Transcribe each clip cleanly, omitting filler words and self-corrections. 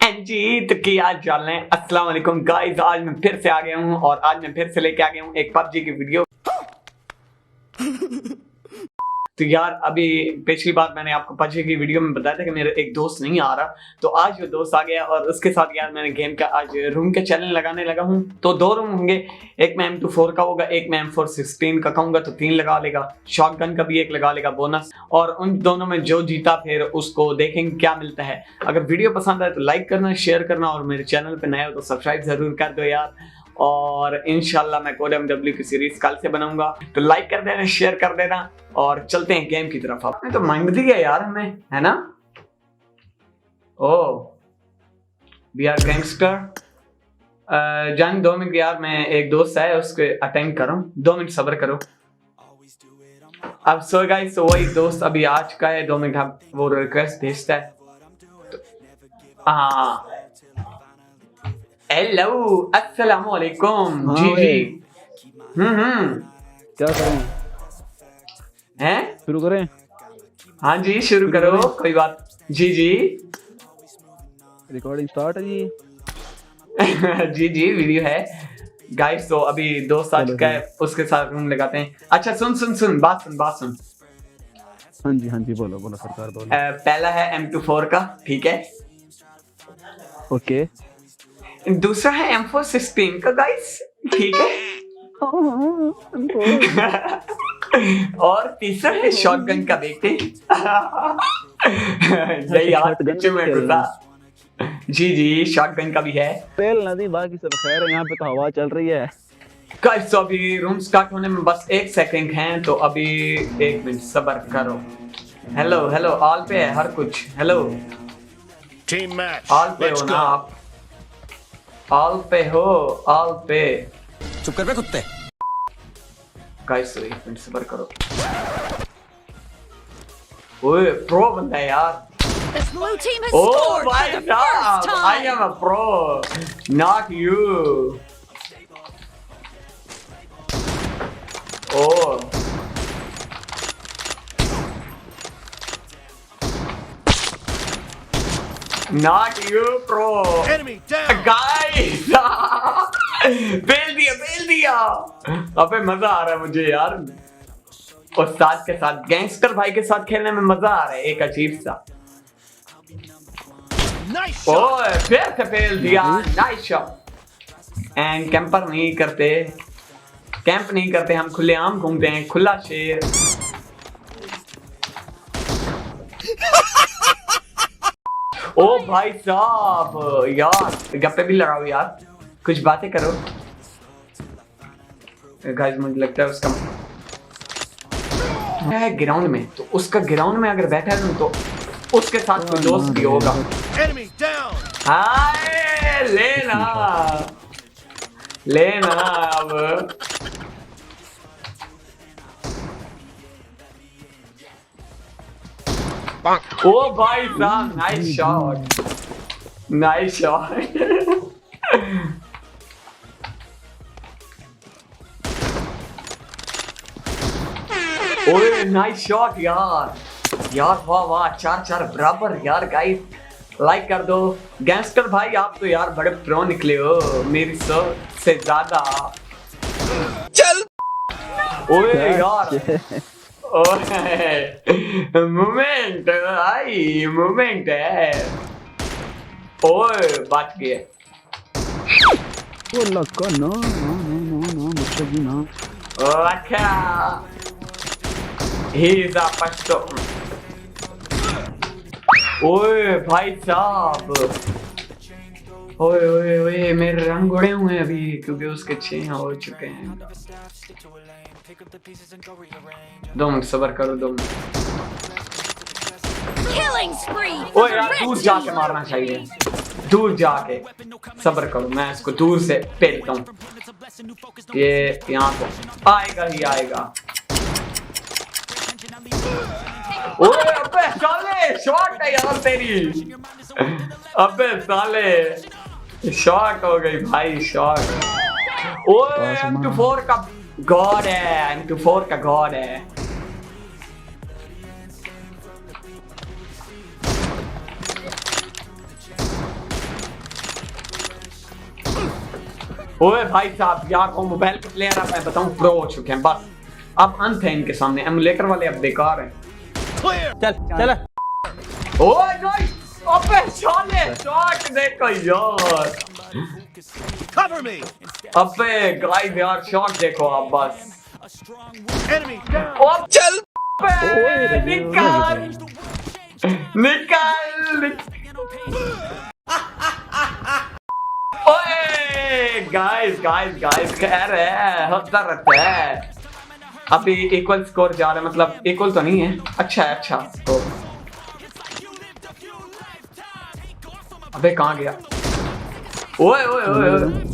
जी तो क्या चाल है। अस्सलाम वालेकुम गाइस, आज मैं फिर से आ गया हूँ और आज मैं फिर से लेके आ गया हूँ एक पबजी की वीडियो। तो यार अभी पिछली बार मैंने आपको पबजी की वीडियो में बताया था कि मेरा एक दोस्त नहीं आ रहा, तो आज वो दोस्त आ गया और उसके साथ यार मैंने गेम का आज रूम के चैनल लगाने लगा हूँ। तो 2 रूम होंगे, एक में M24 का होगा, एक में M416 का कहूंगा तो 3 लगा लेगा, शॉटगन का भी एक लगा लेगा बोनस, और उन दोनों में जो जीता फिर उसको देखेंगे क्या मिलता है। अगर वीडियो पसंद आए तो लाइक करना, शेयर करना और मेरे चैनल पे नए हो तो सब्सक्राइब जरूर कर दो यार। और इंशाल्लाह मैं कोड MW की सीरीज कल से बनाऊंगा, तो लाइक कर देना, शेयर कर देना और चलते हैं गेम की तरफ। आपने तो मांग दिया यार हमें, है ना? Oh we are gangster. जान 2 मिनट यार, मैं एक दोस्त है उसके अटेंड करूं, 2 मिनट सब्र करो। अब सो गाइस, तो वही दोस्त अभी आ चुका है, 2 मिनट अब वो रिक्वेस्ट भेजता है। हाँ हेलो अस्सलाम वालेकुम। जी जी क्या करें? हैं शुरू करें? हाँ जी शुरू करो, कोई बात। जी जी रिकॉर्डिंग स्टार्ट है जी। जी जी वीडियो है गाइस। तो अभी दोस्त आ चुका है, उसके साथ रूम लगाते हैं। अच्छा सुन बात सुन। हाँ जी बोलो सरकार बोलो। पहला है M24 का, ठीक है? ओके। दूसरा है M416 का गाइस, ठीक है? और तीसरा है शॉटगन का, देखते हैं। यही यार पीछे में घुसा। जी शॉटगन का भी है। पेल नदी बाकी सब खैर है, यहाँ पे तो हवा चल रही है। गाइस तो अभी रूम स्टार्ट होने में बस 1 सेकंड है, तो अभी 1 मिनट सब्र करो। हेलो ऑल पे है हर कुछ। हेलो टीम मैच, ऑल पे हो ना आप? ऑल पे चुप कर बे कुत्ते। गाइस 1 मिनट सब्र करो। ओए प्रो बंदा है यार। Oh my God! I am a pro, not you. Oh. Not you, pro. Enemy down. Guys, bell दिया। अबे मजा आ रहा है मुझे यार, और साथ के साथ गैंगस्टर भाई के साथ खेलने में मजा आ रहा है, एक अजीब सा। ओए फिर से फेल दिया। Nice shot. एंड कैंपर नहीं करते, कैंप नहीं करते, हम खुलेआम घूमते हैं, खुला शेर। ओ भाई साहब यार गप्पे भी लड़ाओ यार, कुछ बातें करो। गाइस मुझे लगता है उसका है ग्राउंड में, तो उसका ग्राउंड में अगर बैठा है तो उसके साथ कोई दोस्त भी होगा। हाय लेना अब। ओ भाई साहब नाइस शॉट। ओए नाइस शॉट यार वाह 4-4 बराबर यार। गाइस लाइक कर दो। गैंगस्टर भाई आप तो यार बड़े प्रो निकले हो, मेरी से ज्यादा। चल ओए यार ओए मोमेंट है। ओए बच गए। वो लगा ना मुझसे भी ना। अच्छा he is a पश्तो। ओए भाई साहब, ओए मेरे रंग उड़े हुए हैं अभी, क्योंकि उसके 6 हो चुके हैं। 2 मिनट सब्र करो, 2 मिनट। ओए यार दूर जाके मारना चाहिए, दूर जाके। सब्र करो, मैं इसको दूर से पेलता हूँ। ये यहाँ को आएगा ही आएगा। ओए अबे साले शॉट है यार तेरी। अबे साले शॉट हो गई भाई, शॉट। ओए M24 का गॉड है, M24 का गॉड है। ओए भाई साहब यार, वो मोबाइल के प्लेयर अब मैं बताऊं प्रो हो चुके हैं, बस अब अंत है इनके सामने। एमुलेटर वाले अब बेकार हैं। चल चल। ओए गाइस, अबे साले शॉट देखो यार। Cover me. अबे गाइस यार शॉट देखो आप बस। Enemy down. ओ चल निकाल निकाल। ओए गाइस गाइस गाइस खैर है, होता रहता है। अभी इक्वल स्कोर जा रहा है, मतलब इक्वल तो नहीं है, अच्छा है अच्छा स्कोर। अबे कहाँ गया? ओए ओए ओए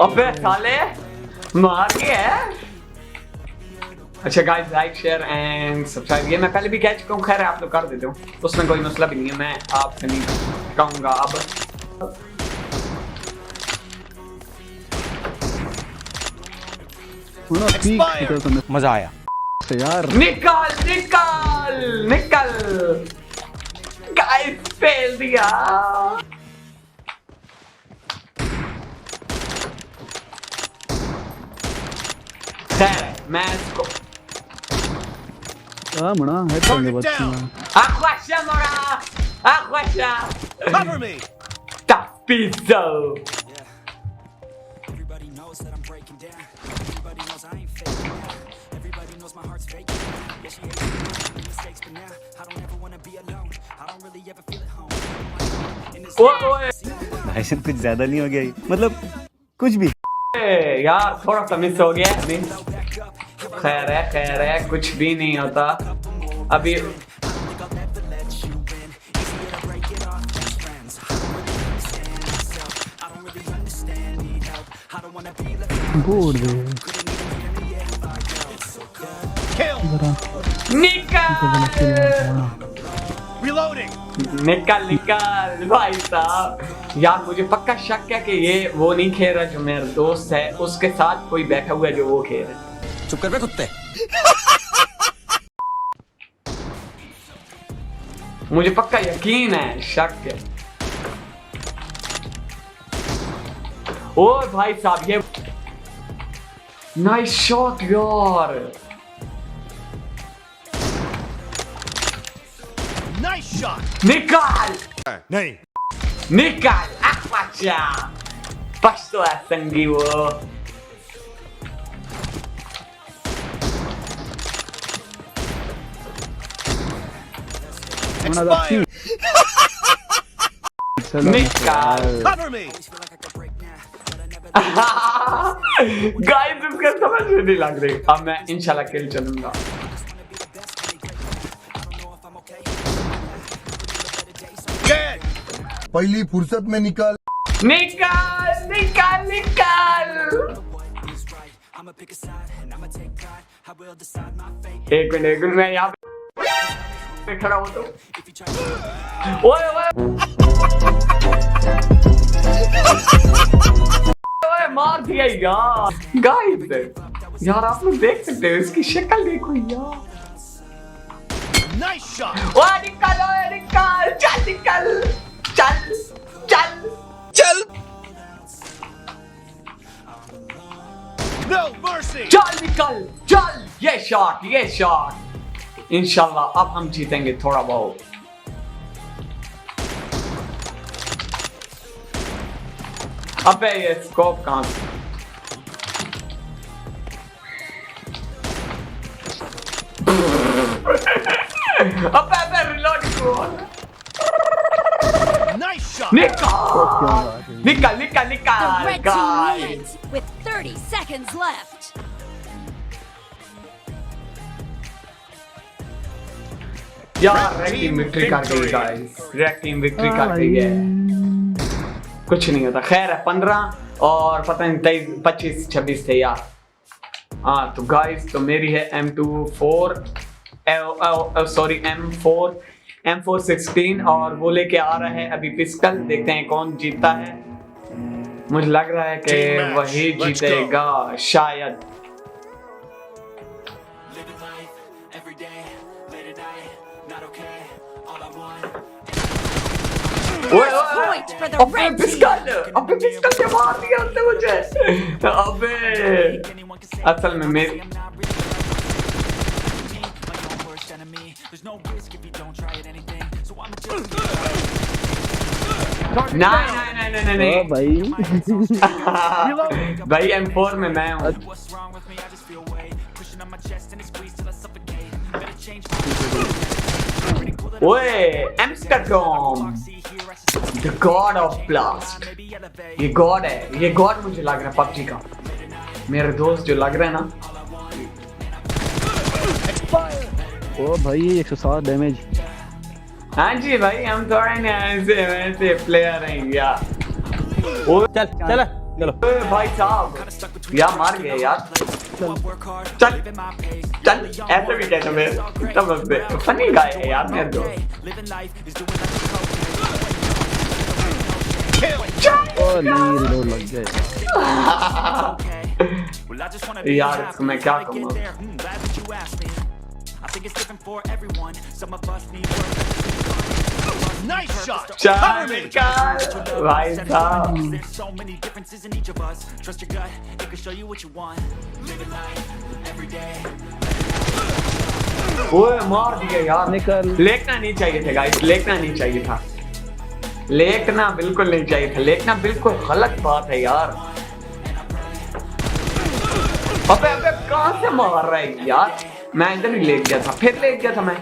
अबे साले मार के है। अच्छा guys, like share and subscribe, ये मैं पहले भी कह चुका हूँ, खैर आप लोग कर देते हो, उसमें कोई मसला भी नहीं है, मैं आपसे नहीं कहूँगा अब। मजा आया यार। निकाल निकाल निकाल। गाइस फेल दिया। खैर मैं इसको मना हेड करने बच्चे aguacha mora aguacha Cover me. tapizo। Everybody knows that I'm breaking down. Everybody knows I ain't faking now. Everybody knows my heart's faking now. Yeah, she hates me, I made mistakes, but now I don't ever wanna be alone. I don't really ever feel at home. In this भाई साहब कुछ ज्यादा नहीं हो गया ये? मतलब कुछ भी यार थोड़ा सा मिस हो गया अभी। खैर है कुछ भी नहीं होता अभी। बोल दे Reloading. निकाल भाई साहब। यार मुझे पक्का शक है कि ये वो नहीं खेल रहा जो मेरा दोस्त है, उसके साथ कोई बैठा हुआ है जो वो खेल रहा है। चुप कर बे कुत्ते। मुझे पक्का यकीन है, शक है। ओ भाई साहब ये नाइस शॉट यार। Nice shot. निकाल नहीं. निकाल aguacha pasto a sanguiwo। Expired. निकाल। Cover me. गाइस इसका समझ में नहीं लग रही, अब मैं इंशाल्लाह किल चलूंगा। Dead. पहली फुर्सत में निकाल निकाल निकाल निकाल। एक मिनट मैं यहाँ पे खड़ा हूँ तो ओए ओए मार दिया यार। गाइस यार आप लोग देख सकते हो, इसकी शक्ल देखो यार। Nice shot. ओए निकाल चल निकाल चल चल चल. No mercy. चल निकल चल। ये शॉट इंशाल्लाह अब हम जीतेंगे थोड़ा बहुत। अबे ये स्कोप कहां से? अबे रिलोड को Nice shot. निकाल The red team guys. leads with 30 seconds left. यार रेड टीम विक्ट्री कर गई गाइस, रेड टीम विक्ट्री कर गई है। कुछ नहीं होता, खैर है 15 और पता नहीं 23 25 26 थे यार। हाँ तो गाइस तो मेरी है M24 सॉरी M416 और वो लेके आ रहा है अभी पिस्टल। देखते हैं कौन जीतता है, मुझे लग रहा है कि वही जीतेगा शायद। First point for the अबे red पिस्टल team. अबे पिस्टल से मार दिया उसने मुझे अबे असल में मेरी नहीं भाई भाई M4 में मैं हूँ ओए Amsterdam the God of blast ये गॉड है ये गॉड मुझे लग रहा है पबजी का मेरे दोस्त जो लग रहे हैं ना ओ भाई 107 डैमेज हाँ जी भाई हम थोड़ा ना ऐसे वैसे प्लेयर हैं यार ओ चल चल चलो ओए भाई साहब यार मार गए यार चल चल ऐसे भी कहते मैं तब फनी गाय है यार मेरे दोस्त ओ नहीं रिलोड लग गया यार इसको मैं क्या कहूँ Nice shot. चार Cover me. निकाल भाई साहब There's so many differences in each of us. Trust your gut, it can show you what you want. Live it life every day. ओए मार दिया यार निकल लेटना नहीं चाहिए था गाइस लेटना नहीं चाहिए था लेटना बिल्कुल नहीं चाहिए था लेटना बिल्कुल गलत बात है यार अबे अबे कहां से मार रहा है यार मैं इधर ही लेट गया था फिर लेट गया था मैं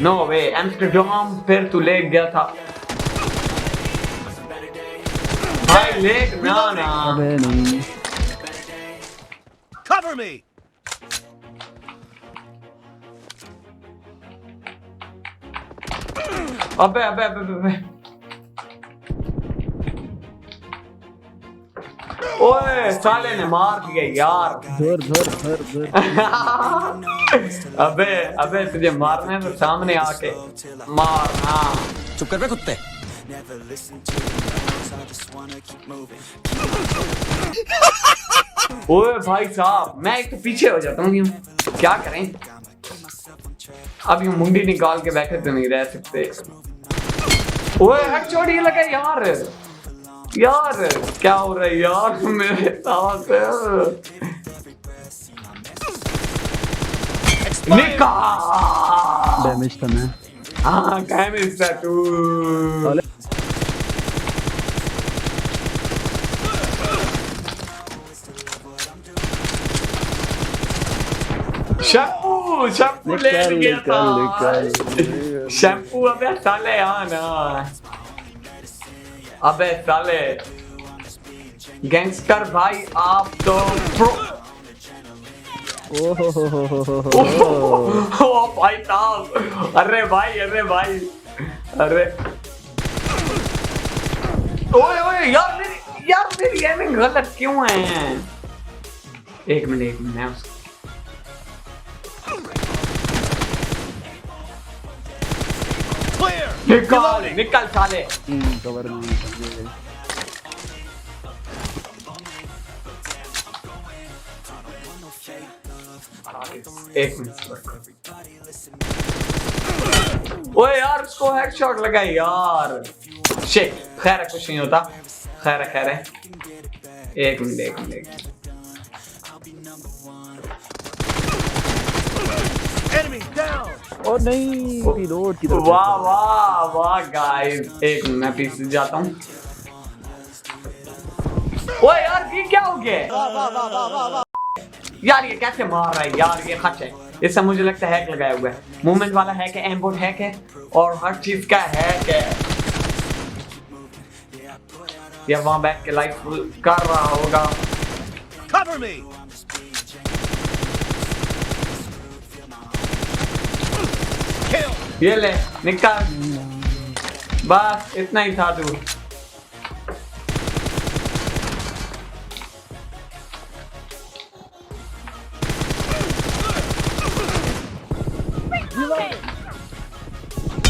नो वे एम्स्टरडम फिर तू लेट गया था भाई लेट ना अबे नहीं Cover me. अबे अबे अबे अबे ओए साले ने मार दिया यार धर धर धर धर अबे अबे तुझे मारना है तो सामने आके मारना चुप कर बे कुत्ते ओए भाई साहब मैं एक तो पीछे हो जाता हूँ यूं क्या करें अब यूं मुंडी निकाल के बैठे तो नहीं रह सकते ओए हेडशॉट ये लगा यार यार क्या हो रहा है यार मेरे साथ निकाल डैमेज था मैं हाँ डैमेज था तू शैम्पू ले गया था शैम्पू अबे साले आना अबे साले गैंगस्टर भाई आप तो प्रो ओ भाई साहब अरे भाई अरे ओए ओए यार मेरी गेमिंग गलत क्यों है एक मिनट मैं उसको Clear. निकाल निकाल साले कवर नहीं एक मिनट ओए यार उसको हेडशॉट लगा यार शिट खैर कुछ नहीं होता खैर एक मिनट Enemy down. ओ नहीं रिलोड की तरफ वाह गाइस एक मिनट मैं पीछे जाता हूँ ओए यार ये क्या हो गया यार ये कैसे मार रहा है यार ये खच है इससे मुझे लगता है हैक लगाया हुआ है मूवमेंट वाला हैक है एमबोट हैक है और हर चीज का हैक है ये वहां बैठ के लाइफ फुल कर रहा होगा Cover me. Kill. ये ले निकाल बस इतना ही था तू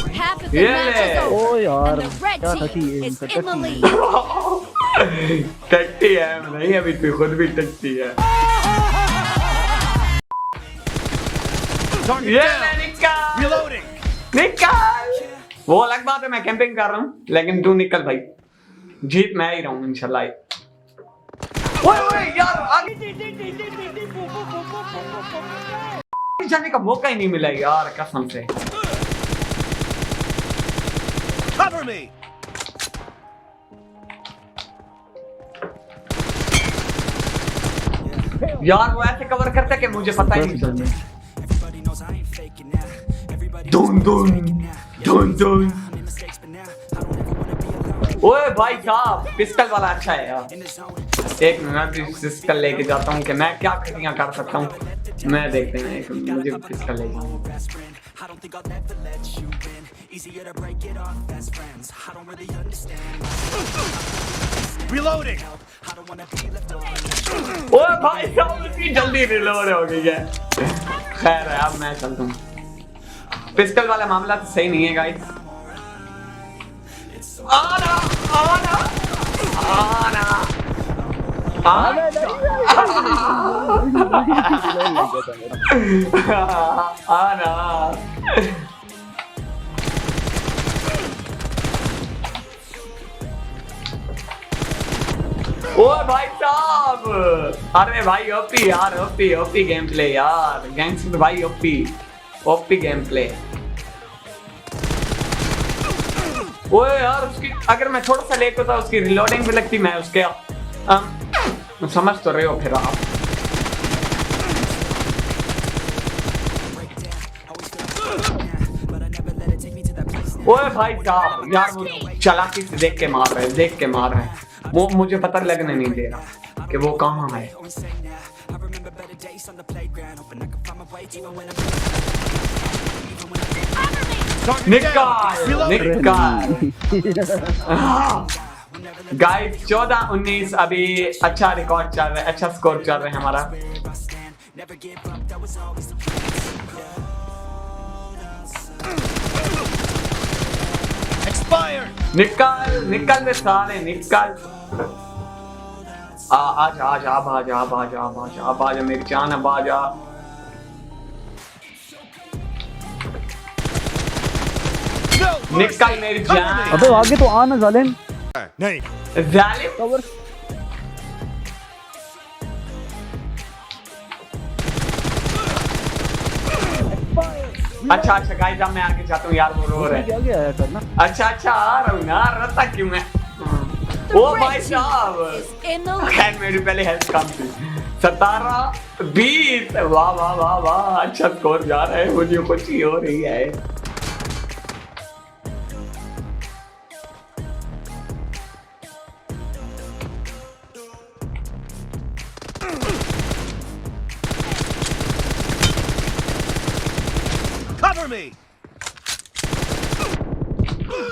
Half of the Yeah. match is O over, यार and the red क्या था कि team ये is इनका in the टच lead. टट्टी है नहीं अभी तू खुद भी टट्टी है Target ये down. ले निकाल Reloading. निकाल वो अलग बात है, मैं कैंपिंग कर रहा हूँ, लेकिन तू निकल भाई, जीत मैं ही रहूँ इंशाल्लाह। ओए ओए यार आगे जाने का मौका ही नहीं मिला यार कसम से। Cover me. यार वो ऐसे कवर करता है कि मुझे पता ही नहीं चलता। दून दून दून दून। ओए भाई साहब पिस्टल वाला अच्छा है यार। एक मिनट पिस्टल लेके जाता हूँ कि मैं क्या खड़ियाँ कर सकता हूँ, मैं देखते हैं एक मुझे पिस्टल ले जाऊँ। Reloading. ओए भाई साहब इतनी जल्दी रिलोड हो गई है। खैर है अब मैं चलता हूँ। पिस्टल वाला मामला तो सही नहीं है गाइस। आना आना आना आना ओ भाई साहब, अरे भाई ओपी यार, ओपी ओपी गेम प्ले यार, गैंगस्टर भाई ओपी ओपी गेम प्ले। ओए यार उसकी अगर मैं थोड़ा सा लेट होता उसकी रिलोडिंग भी लगती, मैं उसके समझ तो रहे हो फिर आप। ओए भाई साहब यार वो चालाकी से देख के मार रहे हैं, वो मुझे पता लगने नहीं दे रहा कि वो कहाँ है। निकाल निकाल। गाइस 14-19 अभी अच्छा रिकॉर्ड चल रहा है, अच्छा स्कोर चल रहा है हमारा। निकाल निकाल में साले निकाल। आजा आजा अब आजा अब आजा अब आजा अब आजा मेरी जान अब आजा। निकाल मेरी जान। अबे आगे तो आना जालिम। नहीं जालिम कवर। अच्छा अच्छा गाइस अब मैं आगे जाता हूँ यार, वो रो रहे हैं। आगे आया करना। अच्छा अच्छा आ रहा हूँ यार, रोता क्यों मैं। ओ भाई साहब खैर मेरी पहले हेल्थ कम थी। 17-20 वाह वाह वाह वाह, अच्छा स्कोर जा रहा है, मुझे खुशी हो रही है। cover me.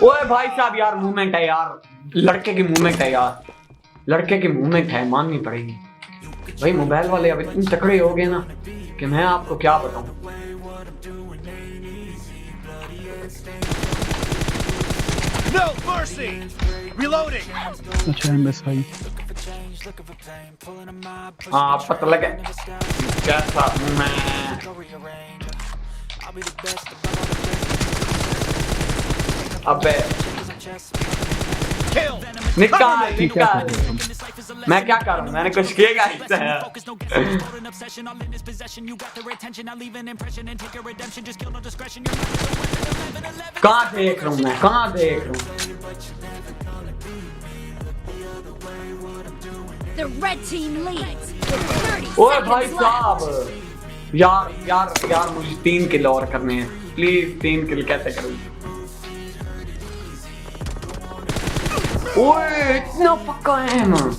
ओए भाई साहब यार मूवमेंट है यार, लड़के की मूवमेंट है यार, लड़के की मूवमेंट है, माननी पड़ेगी भाई। मोबाइल वाले अब इतने तकड़े हो गए ना कि मैं आपको क्या बताऊं। No mercy. Reloading. अच्छा एमएस भाई। हाँ पता लगे कैसा मैं। अबे Kill. निकाल निकाल। मैं क्या कर रहा हूँ, मैंने कुछ किया गाइस। कहाँ देख रहा हूँ मैं, कहाँ देख रहा हूँ। The red team leads. with 30 ओए भाई seconds left. साहब यार यार यार मुझे 3 किल और करने हैं, प्लीज 3 किल कैसे करूँ। ओए इतना पक्का है मैं।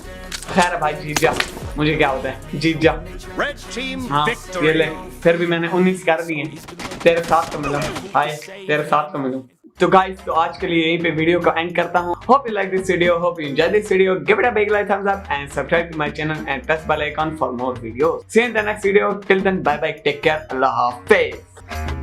खैर भाई जीत जा, मुझे क्या होता है, जीत जा। Red team हाँ ये ले, victory. फिर भी मैंने 19 कर दिए, तेरे साथ तो मिलूं, हाय तेरे साथ तो मिलूं। तो गाइस तो आज के लिए यहीं पे वीडियो को एंड करता हूँ। Hope you like this video, hope you enjoy this video, give it a big like thumbs up and subscribe to my channel and press bell icon for more videos. See you in the next video, till then bye bye, take care, अल्लाह हाफिज।